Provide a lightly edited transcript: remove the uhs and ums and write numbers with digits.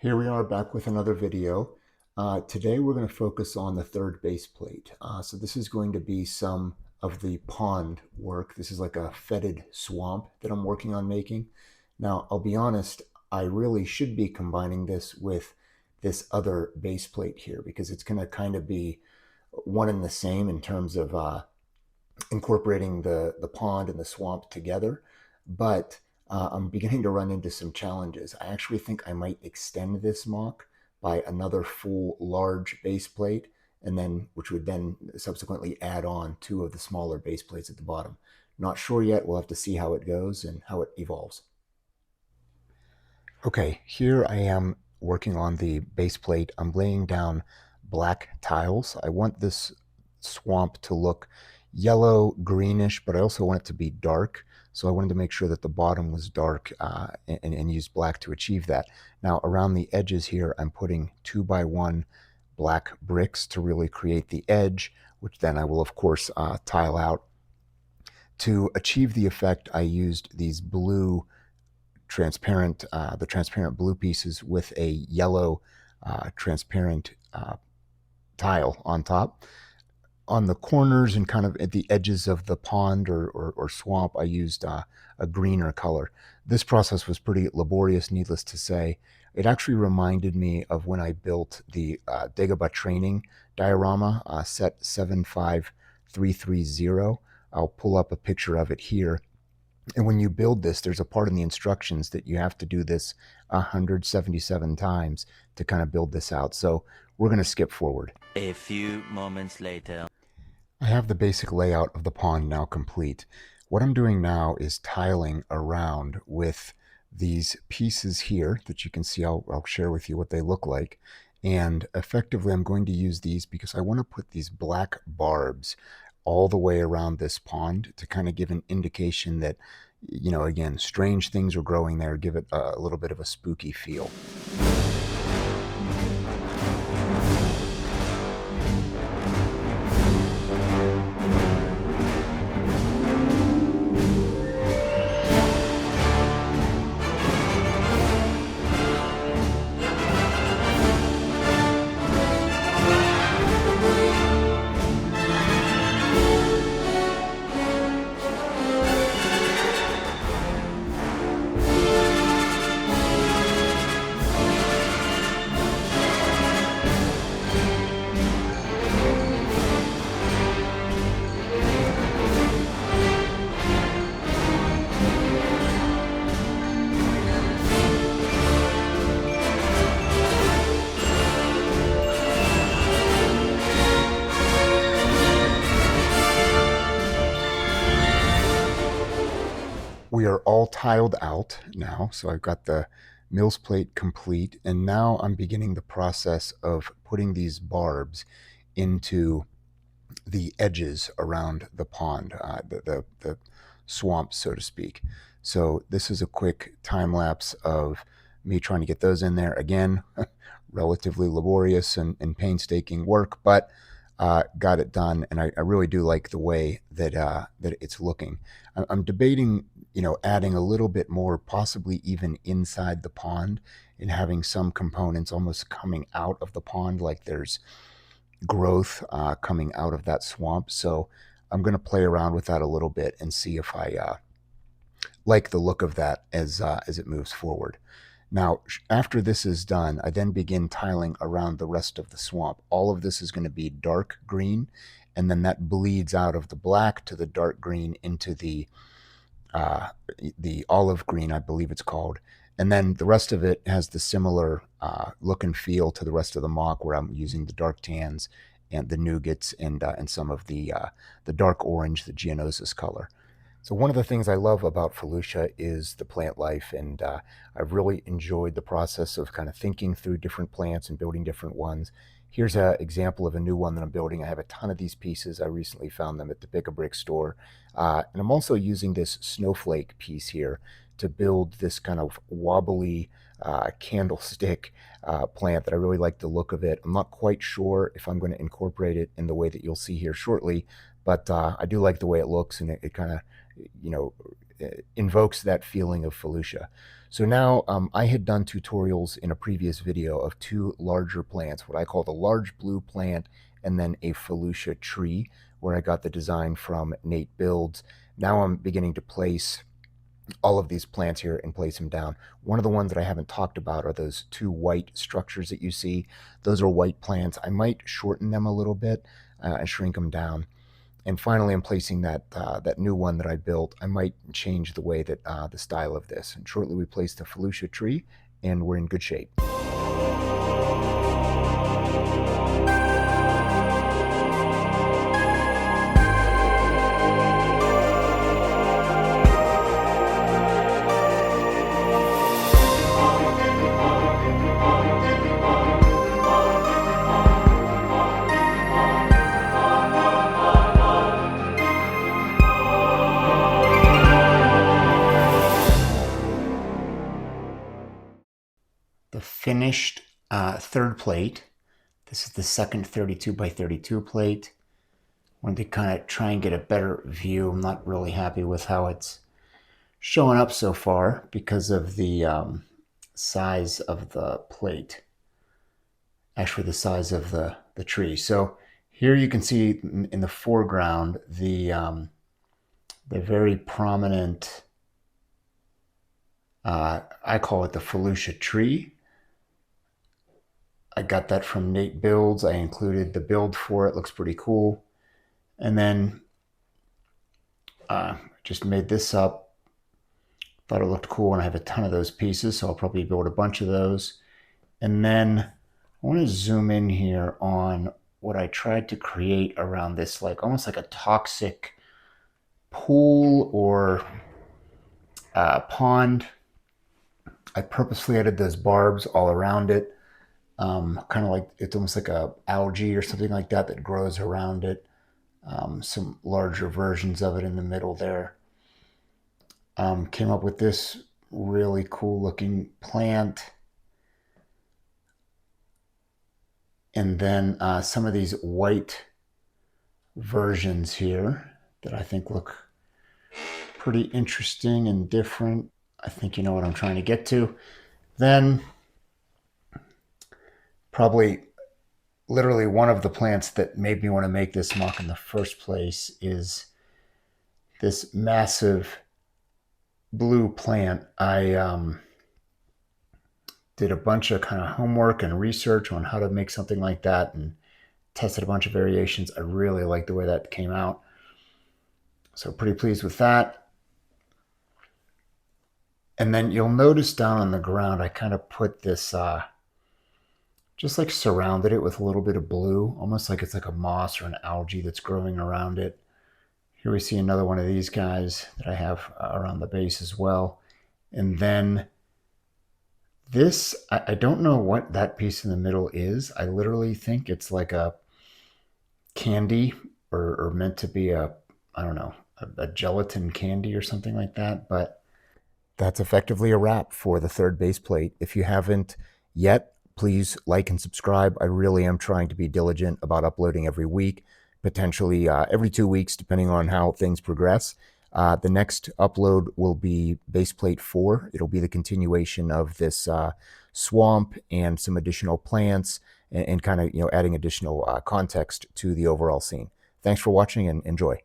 Here we are back with another video. Today we're going to focus on the third base plate. So this is going to be some of the pond work. This is like a fetid swamp that I'm working on making. Now, I'll be honest, I really should be combining this with this other base plate here because it's going to kind of be one and the same in terms of incorporating the pond and the swamp together. But I'm beginning to run into some challenges. I actually think I might extend this MoC by another full large base plate, and then which would then subsequently add on two of the smaller base plates at the bottom. Not sure yet. We'll have to see how it goes and how it evolves. Okay, here I am working on the base plate. I'm laying down black tiles. I want this swamp to look yellow, greenish, but I also want it to be dark. So I wanted to make sure that the bottom was dark and use black to achieve that. Now around the edges here, I'm putting 2x1 black bricks to really create the edge, which then I will of course tile out. To achieve the effect, I used these blue the transparent blue pieces with a yellow transparent tile on top. On the corners and kind of at the edges of the pond or swamp, I used a greener color. This process was pretty laborious, needless to say. It actually reminded me of when I built the Dagobah training diorama, set 75330. I'll pull up a picture of it here. And when you build this, there's a part in the instructions that you have to do this 177 times to kind of build this out. So we're going to skip forward. A few moments later. I have the basic layout of the pond now complete. What I'm doing now is tiling around with these pieces here that you can see. I'll share with you what they look like. And effectively, I'm going to use these because I want to put these black barbs all the way around this pond to kind of give an indication that, you know, again, strange things are growing there, give it a little bit of a spooky feel. We are all tiled out now, so I've got the Mills plate complete, and now I'm beginning the process of putting these barbs into the edges around the pond, the swamp, so to speak. So this is a quick time lapse of me trying to get those in there. Again, relatively laborious and painstaking work, but got it done, and I really do like the way that that it's looking. I'm debating, you know, adding a little bit more, possibly even inside the pond, and having some components almost coming out of the pond, like there's growth coming out of that swamp. So I'm going to play around with that a little bit and see if I like the look of that as it moves forward. Now, after this is done, I then begin tiling around the rest of the swamp. All of this is going to be dark green, and then that bleeds out of the black to the dark green into the olive green, I believe it's called. And then the rest of it has the similar look and feel to the rest of the MoC, where I'm using the dark tans and the nougats and some of the dark orange, the geonosis color. So one of the things I love about Felucia is the plant life, and I've really enjoyed the process of kind of thinking through different plants and building different ones. Here's an example of a new one that I'm building. I have a ton of these pieces. I recently found them at the Pick-a-Brick store. And I'm also using this snowflake piece here to build this kind of wobbly candlestick plant that I really like the look of it. I'm not quite sure if I'm going to incorporate it in the way that you'll see here shortly, but I do like the way it looks, and it kind of, you know, invokes that feeling of Felucia. So now I had done tutorials in a previous video of two larger plants, what I call the large blue plant and then a Felucia tree, where I got the design from Nate Builds. Now I'm beginning to place all of these plants here and place them down. One of the ones that I haven't talked about are those two white structures that you see. Those are white plants. I might shorten them a little bit and shrink them down. And finally, I'm placing that new one that I built. I might change the way that the style of this. And shortly, we place the Felucia tree, and we're in good shape. The finished third plate. This is the second 32 by 32 plate. Wanted to kind of try and get a better view. I'm not really happy with how it's showing up so far because of the size of the plate. Actually, the size of the tree. So here you can see in the foreground the very prominent, I call it the Felucia tree. I got that from Nate Builds. I included the build for it. Looks pretty cool. And then just made this up. Thought it looked cool, and I have a ton of those pieces, so I'll probably build a bunch of those. And then I want to zoom in here on what I tried to create around this, like almost like a toxic pool or pond. I purposely added those barbs all around it. Kind of like it's almost like a algae or something like that that grows around it. Some larger versions of it in the middle there. Came up with this really cool looking plant. And then some of these white versions here that I think look pretty interesting and different. I think you know what I'm trying to get to. Then probably literally one of the plants that made me want to make this MoC in the first place is this massive blue plant. I did a bunch of kind of homework and research on how to make something like that and tested a bunch of variations. I really like the way that came out. So pretty pleased with that. And then you'll notice down on the ground, I kind of put this, just like surrounded it with a little bit of blue, almost like it's like a moss or an algae that's growing around it. Here we see another one of these guys that I have around the base as well. And then this, I don't know what that piece in the middle is. I literally think it's like a candy or meant to be a, I don't know, a gelatin candy or something like that. But that's effectively a wrap for the third base plate. If you haven't yet, please like and subscribe. I really am trying to be diligent about uploading every week, potentially every 2 weeks, depending on how things progress. The next upload will be base plate 4. It'll be the continuation of this swamp and some additional plants and kind of adding additional context to the overall scene. Thanks for watching and enjoy.